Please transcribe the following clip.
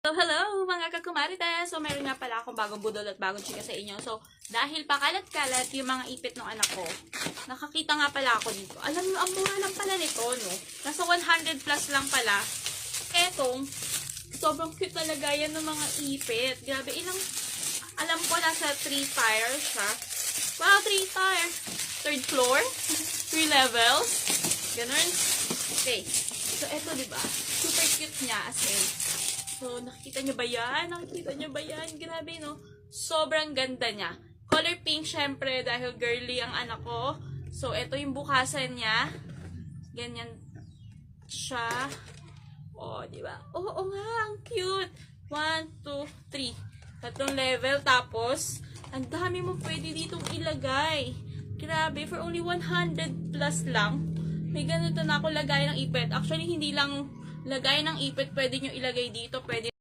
So, hello mga kakumarites! So, meron nga pala akong bagong budol at bagong chika sa inyo. So, dahil pakalat-kalat yung mga ipit ng anak ko, nakakita nga pala ako dito. Alam nyo, ang mura lang pala nito, no? Nasa 100 plus lang pala. Etong, sobrang cute talaga yan ng mga ipit. Grabe, alam ko nasa 3 tier siya. Wow, 3 tier! 3rd floor? 3 levels? Ganun. Okay. So, eto, diba? Super cute niya, as in. So, nakikita nyo ba yan? Nakikita nyo ba yan? Grabe, no? Sobrang ganda niya. Color pink, syempre, dahil girly ang anak ko. So, ito yung bukasan niya. Ganyan siya. Oh, di ba? Oo nga, ang cute. 1, 2, 3. Tatlong level. Tapos, ang dami mo pwede ditong ilagay. Grabe, for only 100 plus lang. May ganito na ako lagay ng ipit. Actually, hindi lang lagay ng ipit, pwede nyo ilagay dito, pwede